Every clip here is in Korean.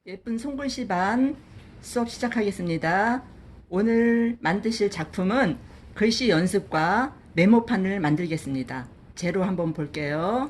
예쁜 손글씨 반 수업 시작하겠습니다. 오늘 만드실 작품은 글씨 연습과 메모판을 만들겠습니다. 재료 한번 볼게요.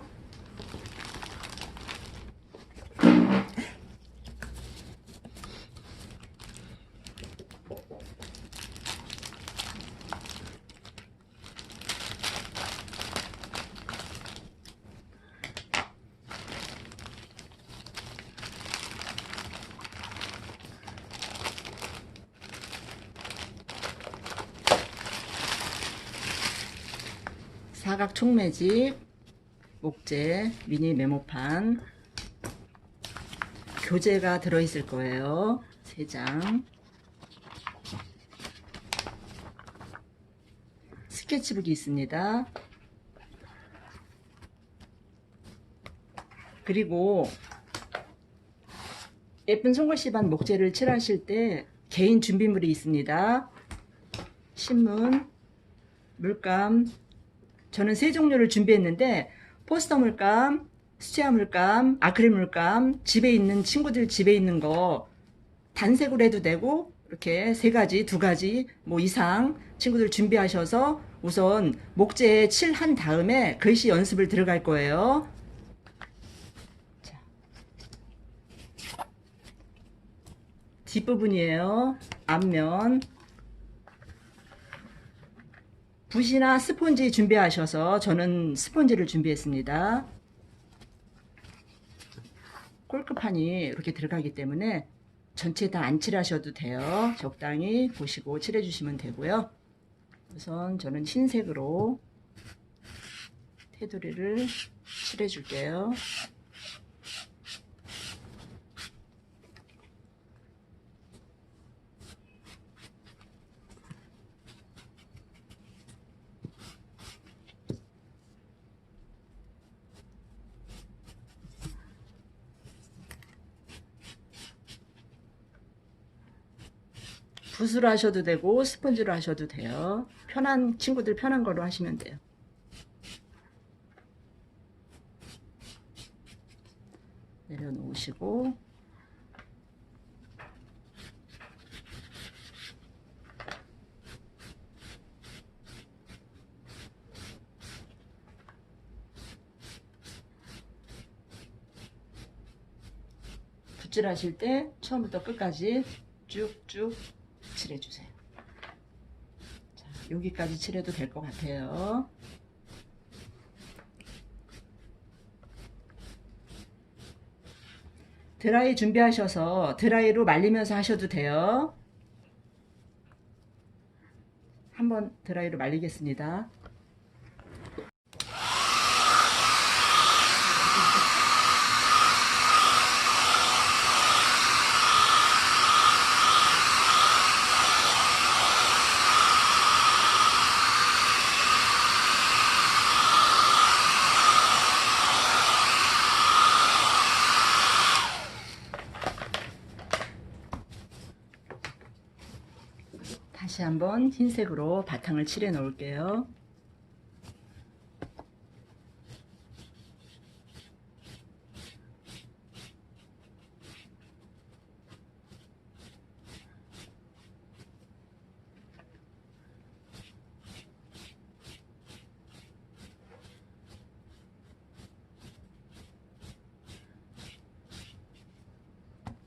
사각 촉매집, 목재, 미니 메모판, 교재가 들어있을 거예요. 3장. 스케치북이 있습니다. 그리고 예쁜 손글씨 반 목재를 칠하실 때 개인 준비물이 있습니다. 신문, 물감, 저는 3종류를 준비했는데 포스터 물감, 수채화 물감, 아크릴 물감, 집에 있는 친구들 집에 있는 거 단색으로 해도 되고 이렇게 3가지, 2가지 뭐 이상 친구들 준비하셔서 우선 목재에 칠한 다음에 글씨 연습을 들어갈 거예요. 자, 뒷부분이에요. 앞면. 붓이나 스폰지 준비하셔서 저는 스폰지를 준비했습니다. 콜크판이 이렇게 들어가기 때문에 전체 다 안 칠하셔도 돼요. 적당히 보시고 칠해주시면 되고요. 우선 저는 흰색으로 테두리를 칠해줄게요. 붓으로 하셔도 되고 스펀지로 하셔도 돼요. 편한 친구들 편한 걸로 하시면 돼요. 내려놓으시고 붓질 하실 때 처음부터 끝까지 쭉쭉 칠해주세요. 자, 여기까지 칠해도 될 것 같아요. 드라이 준비하셔서 드라이로 말리면서 하셔도 돼요. 한번 드라이로 말리겠습니다. 다시 한번 흰색으로 바탕을 칠해 놓을게요.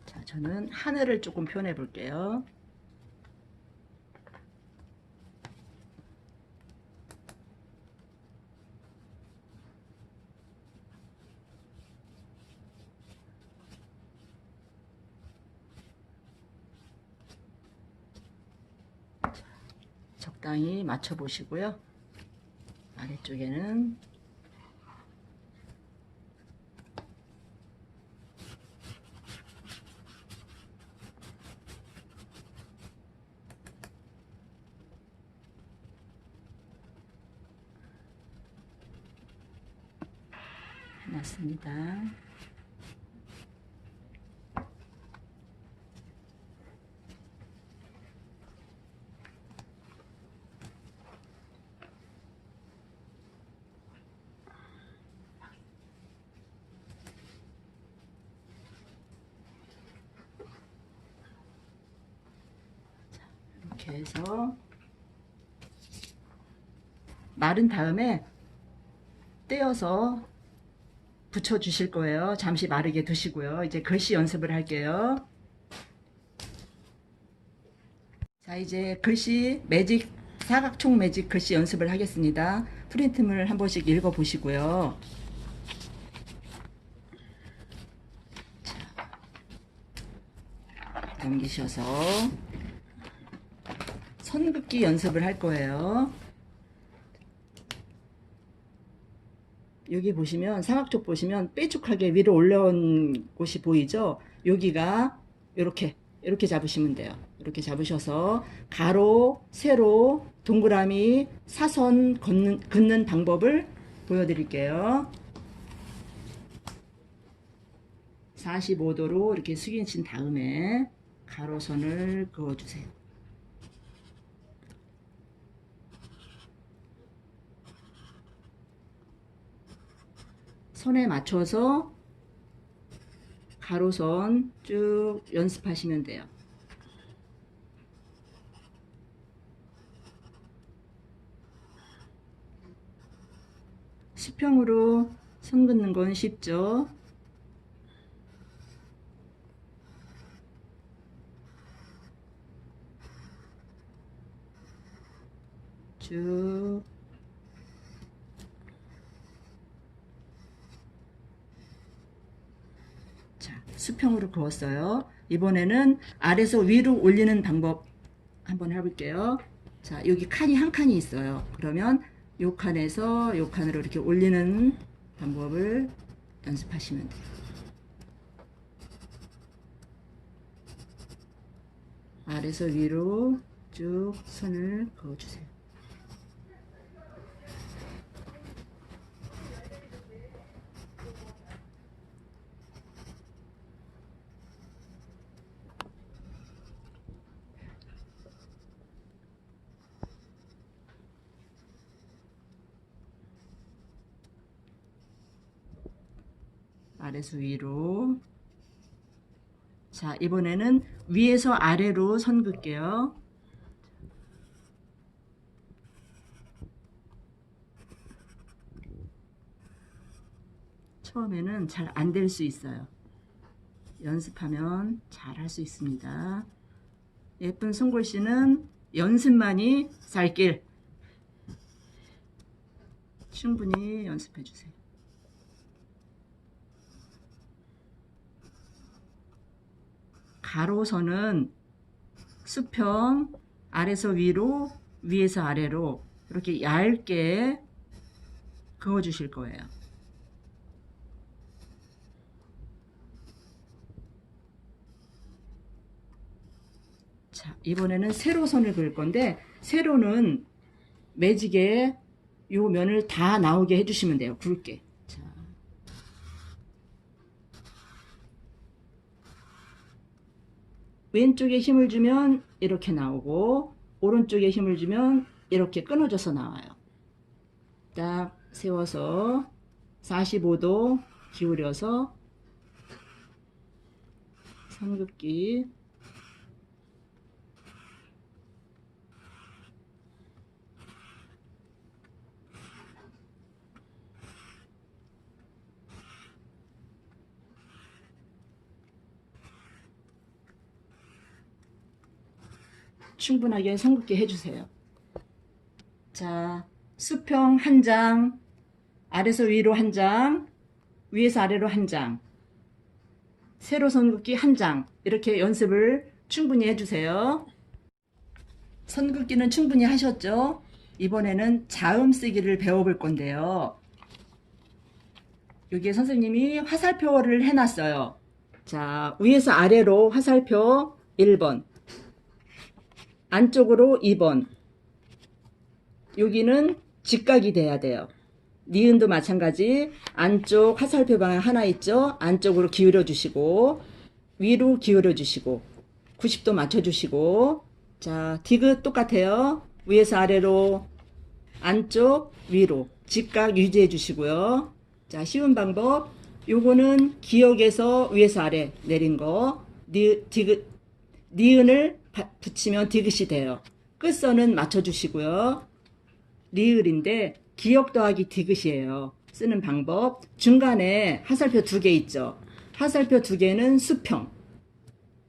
자, 저는 하늘을 조금 표현해 볼게요. 적당히 맞춰 보시고요. 아래쪽에는 해놨습니다. 이렇게 해서 마른 다음에 떼어서 붙여 주실 거예요. 잠시 마르게 두시고요. 이제 글씨 연습을 할게요. 자, 이제 글씨 매직, 사각총 매직 글씨 연습을 하겠습니다. 프린트물 한 번씩 읽어 보시고요. 넘기셔서 선긋기 연습을 할 거예요. 여기 보시면 사각쪽 보시면 뾰족하게 위로 올라온 곳이 보이죠? 여기가 이렇게 잡으시면 돼요. 이렇게 잡으셔서 가로, 세로, 동그라미, 사선 긋는 방법을 보여드릴게요. 45도로 이렇게 숙이신 다음에 가로선을 그어주세요. 선에 맞춰서 가로선 쭉 연습하시면 돼요. 수평으로 선 긋는 건 쉽죠? 쭉 자, 수평으로 그었어요. 이번에는 아래서 위로 올리는 방법 한번 해볼게요. 자, 여기 칸이 한 칸이 있어요. 그러면 요 칸에서 요 칸으로 이렇게 올리는 방법을 연습하시면 돼요. 아래서 위로 쭉 선을 그어주세요. 아래서 위로. 자, 이번에는 위에서 아래로 선 긋게요. 처음에는 잘 안 될 수 있어요. 연습하면 잘 할 수 있습니다. 예쁜 손글씨는 연습만이 살길. 충분히 연습해 주세요. 가로선은 수평, 아래서 위로, 위에서 아래로 이렇게 얇게 그어 주실 거예요. 자, 이번에는 세로선을 그을 건데, 세로는 매직에 요 면을 다 나오게 해주시면 돼요. 굵게. 자, 왼쪽에 힘을 주면 이렇게 나오고, 오른쪽에 힘을 주면 이렇게 끊어져서 나와요. 딱 세워서 45도 기울여서 선긋기. 충분하게 선긋기 해주세요. 자, 수평 한 장, 아래서 위로 한 장, 위에서 아래로 한 장, 세로 선긋기 한 장, 이렇게 연습을 충분히 해주세요. 선긋기는 충분히 하셨죠? 이번에는 자음 쓰기를 배워볼 건데요. 여기에 선생님이 화살표를 해놨어요. 자, 위에서 아래로 화살표 1번, 안쪽으로 2번. 여기는 직각이 돼야 돼요. 니은도 마찬가지. 안쪽 화살표 방향 하나 있죠? 안쪽으로 기울여 주시고, 위로 기울여 주시고, 90도 맞춰 주시고. 자, 디귿 똑같아요. 위에서 아래로, 안쪽 위로 직각 유지해 주시고요. 자, 쉬운 방법. 요거는 기역에서 위에서 아래 내린 거. 니은을 붙이면 디귿이 돼요. 끝선은 맞춰주시고요. 리을인데 기역 더하기 디귿이에요. 쓰는 방법. 중간에 하살표 2개 있죠. 하살표 2개는 수평,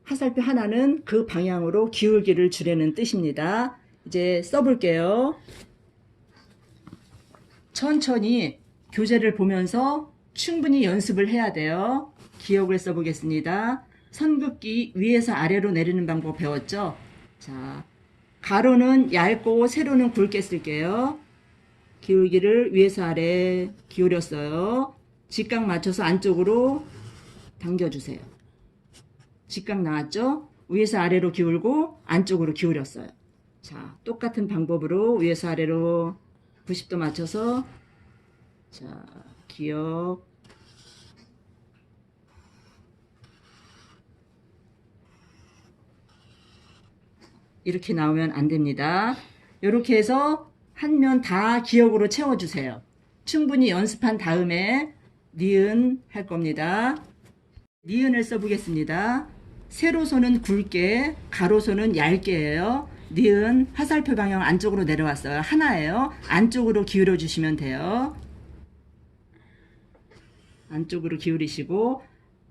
하살표 하나는 그 방향으로 기울기를 주려는 뜻입니다. 이제 써볼게요. 천천히 교재를 보면서 충분히 연습을 해야 돼요. 기역을 써보겠습니다. 선긋기 위에서 아래로 내리는 방법 배웠죠? 자, 가로는 얇고 세로는 굵게 쓸게요. 기울기를 위에서 아래 기울였어요. 직각 맞춰서 안쪽으로 당겨주세요. 직각 나왔죠? 위에서 아래로 기울고 안쪽으로 기울였어요. 자, 똑같은 방법으로 위에서 아래로 90도 맞춰서 자, 기역 이렇게 나오면 안 됩니다. 이렇게 해서 한 면 다 기역으로 채워주세요. 충분히 연습한 다음에 니은 할 겁니다. 니은을 써보겠습니다. 세로선은 굵게, 가로선은 얇게예요. 니은 화살표 방향 안쪽으로 내려왔어요. 하나예요. 안쪽으로 기울여 주시면 돼요. 안쪽으로 기울이시고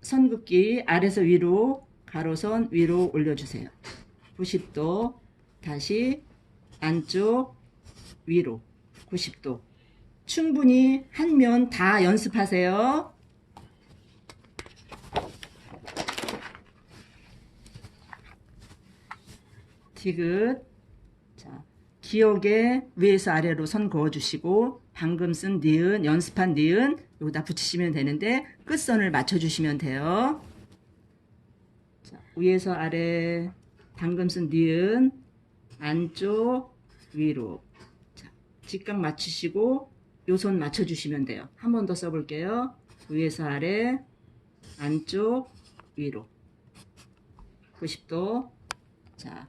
선긋기 아래서 위로, 가로선 위로 올려주세요. 90도 다시 안쪽 위로 90도. 충분히 한 면 다 연습하세요. 디귿. 자, 기역에 위에서 아래로 선 그어주시고 방금 쓴 니은, 연습한 니은 여기다 붙이시면 되는데 끝선을 맞춰주시면 돼요. 자, 위에서 아래 방금 쓴 니은 안쪽 위로. 자, 직각 맞추시고 요 손 맞춰주시면 돼요. 한 번 더 써볼게요. 위에서 아래 안쪽 위로 90도. 자,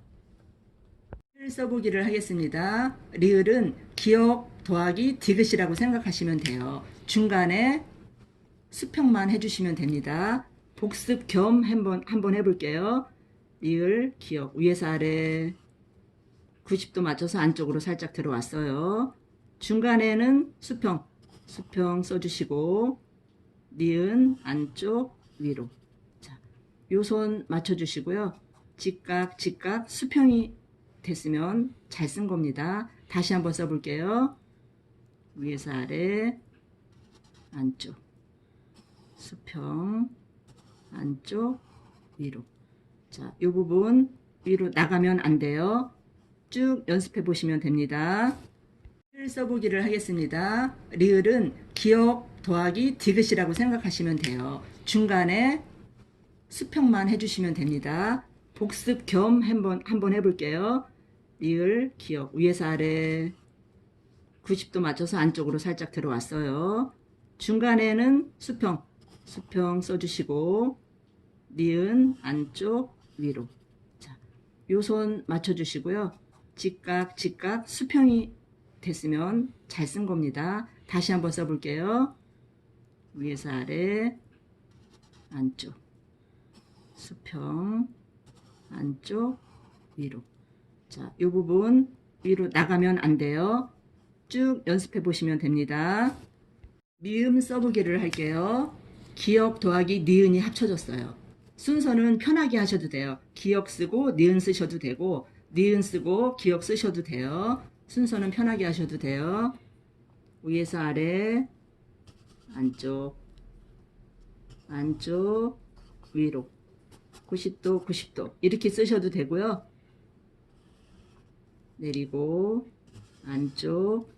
리을 써보기를 하겠습니다. 리을은 기역 더하기 디귿이라고 생각하시면 돼요. 중간에 수평만 해주시면 됩니다. 복습 겸 한번 해볼게요. 리을 기역 위에서 아래 90도 맞춰서 안쪽으로 살짝 들어왔어요. 중간에는 수평 써주시고 니은 안쪽 위로. 자, 요 손 맞춰주시고요. 직각 수평이 됐으면 잘 쓴 겁니다. 다시 한번 써볼게요. 위에서 아래 안쪽 수평 안쪽 위로. 자, 이 부분 위로 나가면 안 돼요. 쭉 연습해 보시면 됩니다. 리을 써보기를 하겠습니다. 리을은 기역 더하기 디귿이라고 생각하시면 돼요. 중간에 수평만 해주시면 됩니다. 복습 겸 한번 해볼게요. 리을 기역 위에서 아래 90도 맞춰서 안쪽으로 살짝 들어왔어요. 중간에는 수평 써주시고 니은 안쪽 위로. 자, 요 손 맞춰주시고요. 직각 수평이 됐으면 잘 쓴 겁니다. 다시 한번 써볼게요. 위에서 아래 안쪽 수평 안쪽 위로. 자, 이 부분 위로 나가면 안 돼요. 쭉 연습해 보시면 됩니다. 미음 써보기를 할게요. 기역 더하기 니은이 합쳐졌어요. 순서는 편하게 하셔도 돼요. 기역 쓰고 니은 쓰셔도 되고 니은 쓰고 기역 쓰셔도 돼요. 순서는 편하게 하셔도 돼요. 위에서 아래 안쪽 위로 90도 이렇게 쓰셔도 되고요. 내리고 안쪽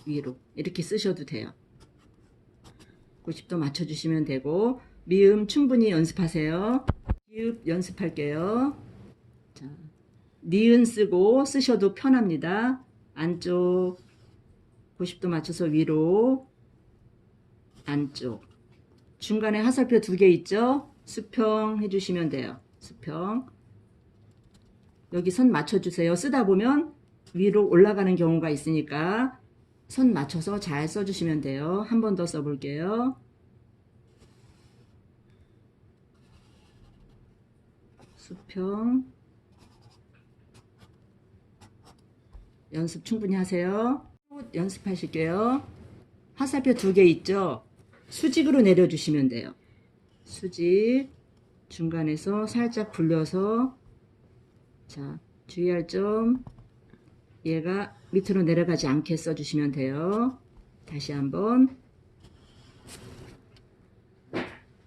위로 이렇게 쓰셔도 돼요. 90도 맞춰주시면 되고 미음 충분히 연습하세요. 기읍 연습할게요. 자, 니은 쓰고 쓰셔도 편합니다. 안쪽 90도 맞춰서 위로 안쪽 중간에 하살표 2개 있죠? 수평 해주시면 돼요. 수평 여기 선 맞춰주세요. 쓰다 보면 위로 올라가는 경우가 있으니까 선 맞춰서 잘 써주시면 돼요. 한 번 더 써볼게요. 수평 연습 충분히 하세요. 연습하실게요. 화살표 2개 있죠? 수직으로 내려주시면 돼요. 수직 중간에서 살짝 굴려서, 자, 주의할 점, 얘가 밑으로 내려가지 않게 써주시면 돼요. 다시 한번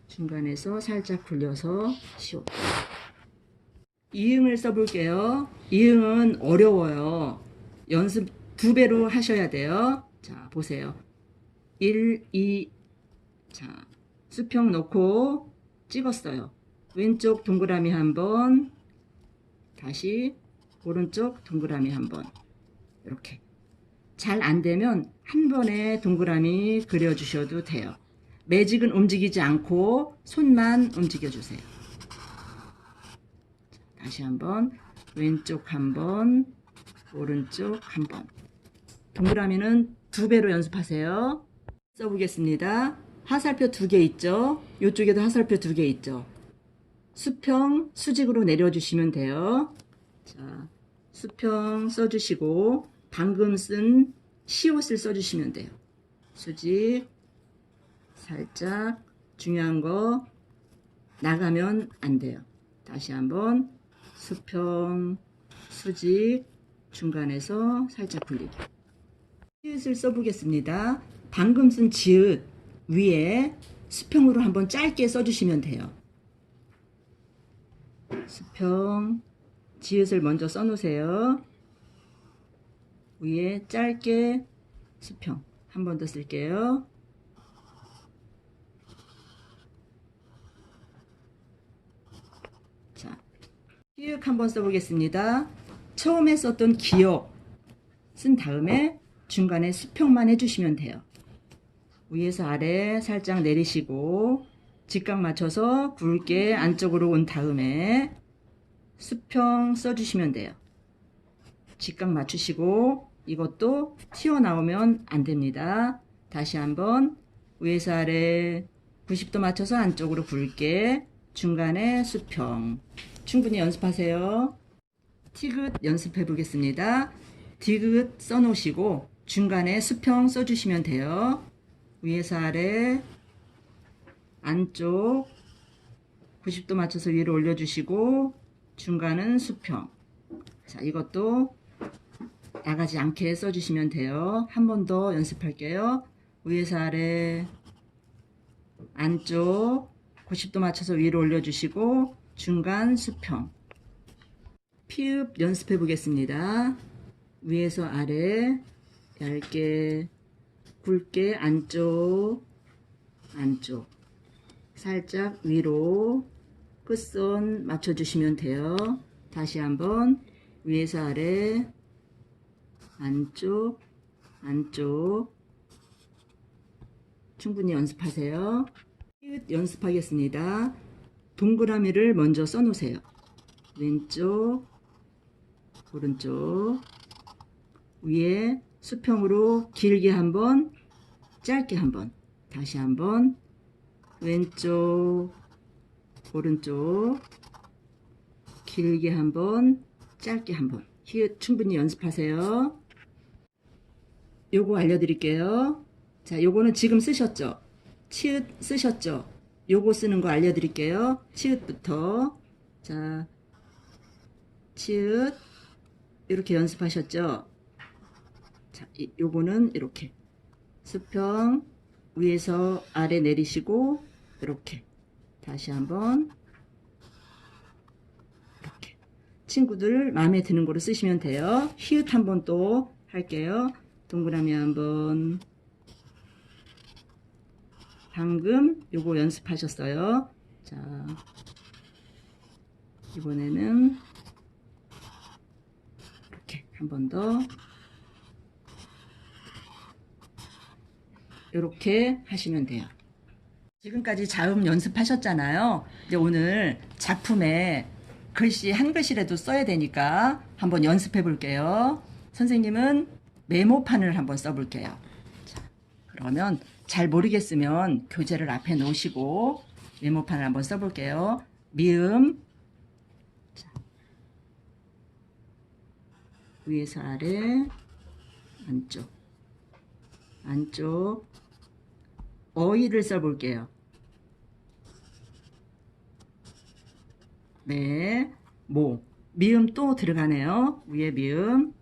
중간에서 살짝 굴려서 시옷. 이응을 써볼게요. 이응은 어려워요. 연습 2배로 하셔야 돼요. 자, 보세요. 1, 2, 자, 수평 놓고 찍었어요. 왼쪽 동그라미 한번, 다시 오른쪽 동그라미 한번. 이렇게. 잘 안되면 한 번에 동그라미 그려주셔도 돼요. 매직은 움직이지 않고 손만 움직여주세요. 다시 한번, 왼쪽 한번, 오른쪽 한번. 동그라미는 2배로 연습하세요. 써보겠습니다. 화살표 2개 있죠? 이쪽에도 화살표 2개 있죠? 수평, 수직으로 내려주시면 돼요. 자, 수평 써주시고 방금 쓴 시옷을 써주시면 돼요. 수직, 살짝, 중요한 거 나가면 안 돼요. 다시 한번 수평, 수직, 중간에서 살짝 굴리기. 지읒을 써보겠습니다. 방금 쓴 지읒 위에 수평으로 한번 짧게 써주시면 돼요. 수평, 지읒을 먼저 써놓으세요. 위에 짧게 수평 한 번 더 쓸게요. 자, 기역 한번 써보겠습니다. 처음에 썼던 기역 쓴 다음에 중간에 수평만 해주시면 돼요. 위에서 아래 살짝 내리시고 직각 맞춰서 굵게 안쪽으로 온 다음에 수평 써주시면 돼요. 직각 맞추시고 이것도 튀어나오면 안됩니다. 다시 한번 위에서 아래 90도 맞춰서 안쪽으로 굵게 중간에 수평. 충분히 연습하세요. 티귿 연습해 보겠습니다. 디귿 써놓으시고 중간에 수평 써주시면 돼요. 위에서 아래 안쪽 90도 맞춰서 위로 올려주시고 중간은 수평. 자, 이것도 나가지 않게 써주시면 돼요. 한 번 더 연습할게요. 위에서 아래 안쪽 90도 맞춰서 위로 올려주시고 중간 수평. 피읍 연습해 보겠습니다. 위에서 아래 얇게 굵게 안쪽 살짝 위로 끝선 맞춰주시면 돼요. 다시 한번 위에서 아래 안쪽 충분히 연습하세요. 연습하겠습니다. 동그라미를 먼저 써놓으세요. 왼쪽 오른쪽 위에 수평으로 길게 한번 짧게 한번 다시 한번 왼쪽 오른쪽 길게 한번 짧게 한번 충분히 연습하세요. 요거 알려드릴게요. 자, 요거는 지금 쓰셨죠? 치읓 쓰셨죠? 요거 쓰는 거 알려드릴게요. 치읓부터. 자, 치읓 이렇게 연습하셨죠? 자, 요거는 이렇게 수평 위에서 아래 내리시고 이렇게 다시 한번 이렇게 친구들 마음에 드는 거로 쓰시면 돼요. 히읗 한번 또 할게요. 동그라미 한번. 방금 요거 연습하셨어요. 자, 이번에는 이렇게 한 번 더 이렇게 하시면 돼요. 지금까지 자음 연습하셨잖아요. 이제 오늘 작품에 글씨 한 글씨라도 써야 되니까 한번 연습해 볼게요. 선생님은 메모판을 한번 써볼게요. 자, 그러면 잘 모르겠으면 교재를 앞에 놓으시고 메모판을 한번 써볼게요. 미음, 자, 위에서 아래, 안쪽, 안쪽. 어휘를 써볼게요. 네, 모. 미음 또 들어가네요. 위에 미음.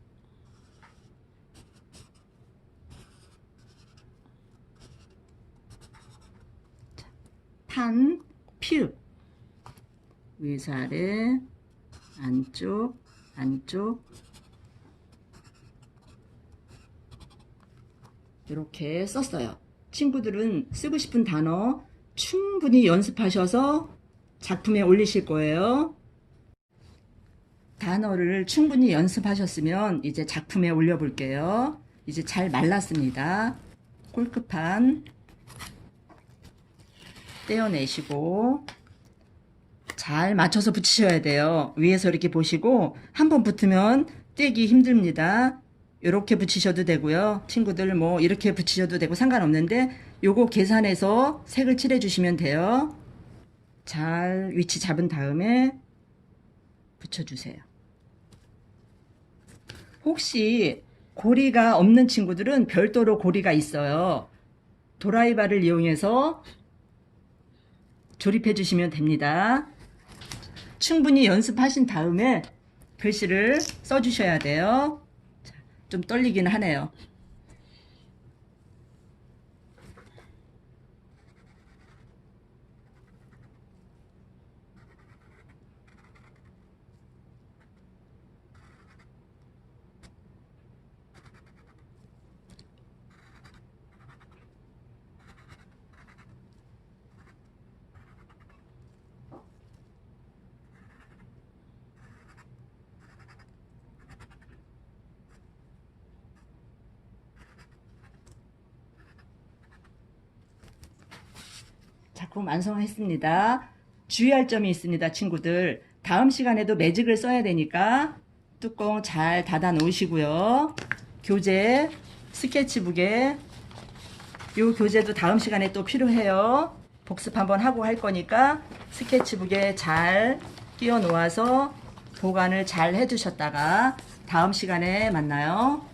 판, 퓨. 위에서 아래, 안쪽, 안쪽. 이렇게 썼어요. 친구들은 쓰고 싶은 단어 충분히 연습하셔서 작품에 올리실 거예요. 단어를 충분히 연습하셨으면 이제 작품에 올려볼게요. 이제 잘 말랐습니다. 꼴크판 떼어내시고 잘 맞춰서 붙이셔야 돼요. 위에서 이렇게 보시고 한번 붙으면 떼기 힘듭니다. 이렇게 붙이셔도 되고요. 친구들 뭐 이렇게 붙이셔도 되고 상관없는데 요거 계산해서 색을 칠해 주시면 돼요. 잘 위치 잡은 다음에 붙여주세요. 혹시 고리가 없는 친구들은 별도로 고리가 있어요. 도라이바를 이용해서 조립해 주시면 됩니다. 충분히 연습하신 다음에 글씨를 써 주셔야 돼요. 좀 떨리긴 하네요. 작품 완성했습니다. 주의할 점이 있습니다, 친구들. 다음 시간에도 매직을 써야 되니까 뚜껑 잘 닫아 놓으시고요. 교재, 스케치북에 요 교재도 다음 시간에 또 필요해요. 복습 한번 하고 할 거니까 스케치북에 잘 끼워 놓아서 보관을 잘 해두셨다가 다음 시간에 만나요.